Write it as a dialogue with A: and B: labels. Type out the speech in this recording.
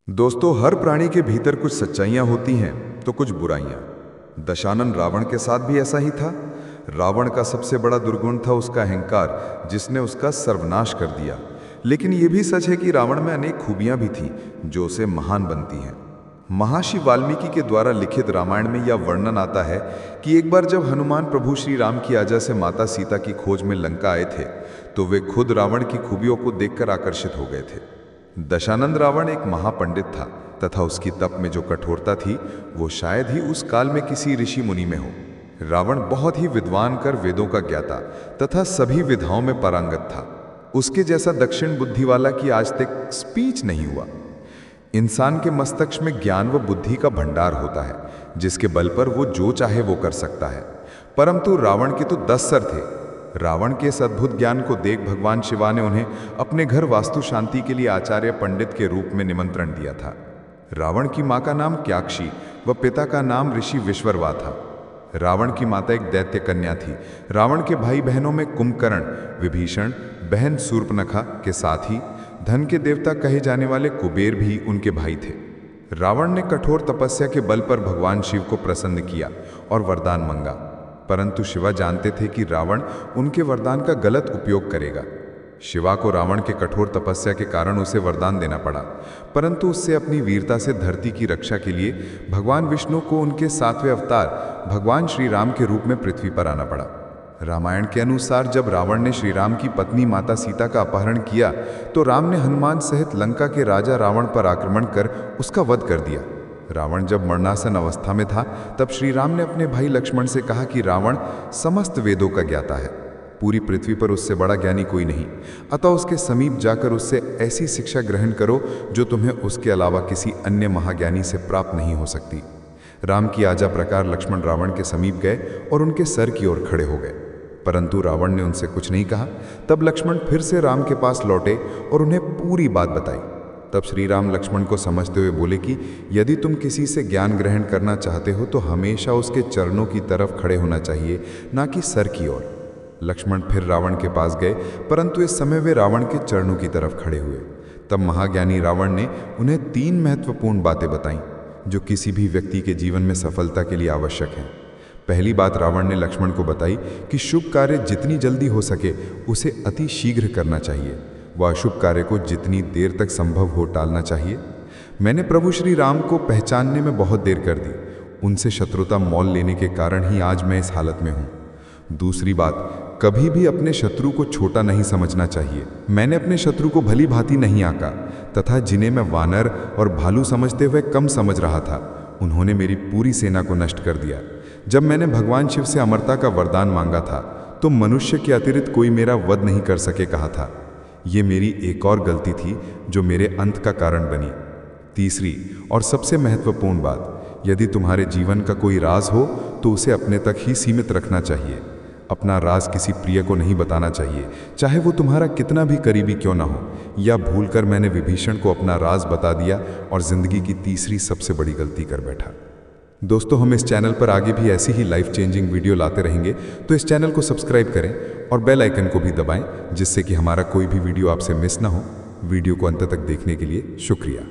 A: दोस्तों, हर प्राणी के भीतर कुछ सच्चाइयां होती हैं तो कुछ बुराइयां। दशानन रावण के साथ भी ऐसा ही था। रावण का सबसे बड़ा दुर्गुण था उसका अहंकार, जिसने उसका सर्वनाश कर दिया। लेकिन यह भी सच है कि रावण में अनेक खूबियां भी थीं जो उसे महान बनती हैं। महर्षि वाल्मीकि के द्वारा लिखित रामायण में यह वर्णन आता है कि एक बार जब हनुमान प्रभु श्री राम की आज्ञा से माता सीता की खोज में लंका आए थे तो वे खुद रावण की खूबियों को देखकर आकर्षित हो गए थे। दशानंद रावण एक महापंडित था तथा उसकी तप में जो कठोरता थी वो शायद ही उस काल में किसी ऋषि मुनि में हो। रावण बहुत ही विद्वान कर वेदों का ज्ञाता तथा सभी विधाओं में पारंगत था। उसके जैसा दक्षिण बुद्धि वाला कि आज तक स्पीच नहीं हुआ। इंसान के मस्तिष्क में ज्ञान व बुद्धि का भंडार होता है जिसके बल पर वो जो चाहे वो कर सकता है, परंतु रावण के तो 10 सर थे। रावण के इस अद्भुत ज्ञान को देख भगवान शिवा ने उन्हें अपने घर वास्तु शांति के लिए आचार्य पंडित के रूप में निमंत्रण दिया था। रावण की मां का नाम क्याक्षी व पिता का नाम ऋषि विश्वरवा था। रावण की माता एक दैत्य कन्या थी। रावण के भाई बहनों में कुंभकर्ण, विभीषण, बहन शूर्पणखा के साथ ही धन के देवता कहे जाने वाले कुबेर भी उनके भाई थे। रावण ने कठोर तपस्या के बल पर भगवान शिव को प्रसन्न किया और वरदान मांगा, परंतु शिवा जानते थे कि रावण उनके वरदान का गलत उपयोग करेगा। शिवा को रावण के कठोर तपस्या के कारण उसे वरदान देना पड़ा, परंतु उससे अपनी वीरता से धरती की रक्षा के लिए भगवान विष्णु को उनके 7वें अवतार भगवान श्री राम के रूप में पृथ्वी पर आना पड़ा। रामायण के अनुसार जब रावण ने श्री राम की पत्नी माता सीता का अपहरण किया तो राम ने हनुमान सहित लंका के राजा रावण पर आक्रमण कर उसका वध कर दिया। रावण जब मरणासन अवस्था में था तब श्री राम ने अपने भाई लक्ष्मण से कहा कि रावण समस्त वेदों का ज्ञाता है, पूरी पृथ्वी पर उससे बड़ा ज्ञानी कोई नहीं, अतः उसके समीप जाकर उससे ऐसी शिक्षा ग्रहण करो जो तुम्हें उसके अलावा किसी अन्य महाज्ञानी से प्राप्त नहीं हो सकती। राम की आज्ञा प्रकार लक्ष्मण रावण के समीप गए और उनके सर की ओर खड़े हो गए, परंतु रावण ने उनसे कुछ नहीं कहा। तब लक्ष्मण फिर से राम के पास लौटे और उन्हें पूरी बात बताई। तब श्री राम लक्ष्मण को समझते हुए बोले कि यदि तुम किसी से ज्ञान ग्रहण करना चाहते हो तो हमेशा उसके चरणों की तरफ खड़े होना चाहिए, ना कि सर की ओर। लक्ष्मण फिर रावण के पास गए, परंतु इस समय वे रावण के चरणों की तरफ खड़े हुए। तब महाज्ञानी रावण ने उन्हें 3 महत्वपूर्ण बातें बताईं जो किसी भी व्यक्ति के जीवन में सफलता के लिए आवश्यक हैं। पहली बात रावण ने लक्ष्मण को बताई कि शुभ कार्य जितनी जल्दी हो सके उसे अति शीघ्र करना चाहिए, वह अशुभ कार्य को जितनी देर तक संभव हो टालना चाहिए। मैंने प्रभु श्री राम को पहचानने में बहुत देर कर दी। उनसे शत्रुता मोल लेने के कारण ही आज मैं इस हालत में हूँ। दूसरी बात, कभी भी अपने शत्रु को छोटा नहीं समझना चाहिए। मैंने अपने शत्रु को भली भांति नहीं आंका तथा जिन्हें मैं वानर और भालू समझते हुए कम समझ रहा था, उन्होंने मेरी पूरी सेना को नष्ट कर दिया। जब मैंने भगवान शिव से अमरता का वरदान मांगा था तो मनुष्य के अतिरिक्त कोई मेरा वध नहीं कर सके कहा था। ये मेरी एक और गलती थी जो मेरे अंत का कारण बनी। तीसरी और सबसे महत्वपूर्ण बात, यदि तुम्हारे जीवन का कोई राज हो तो उसे अपने तक ही सीमित रखना चाहिए। अपना राज किसी प्रिय को नहीं बताना चाहिए, चाहे वो तुम्हारा कितना भी करीबी क्यों ना हो। या भूलकर मैंने विभीषण को अपना राज बता दिया और जिंदगी की तीसरी सबसे बड़ी गलती कर बैठा। दोस्तों, हम इस चैनल पर आगे भी ऐसी ही लाइफ चेंजिंग वीडियो लाते रहेंगे, तो इस चैनल को सब्सक्राइब करें और बेल आइकन को भी दबाएं, जिससे कि हमारा कोई भी वीडियो आपसे मिस ना हो। वीडियो को अंत तक देखने के लिए शुक्रिया।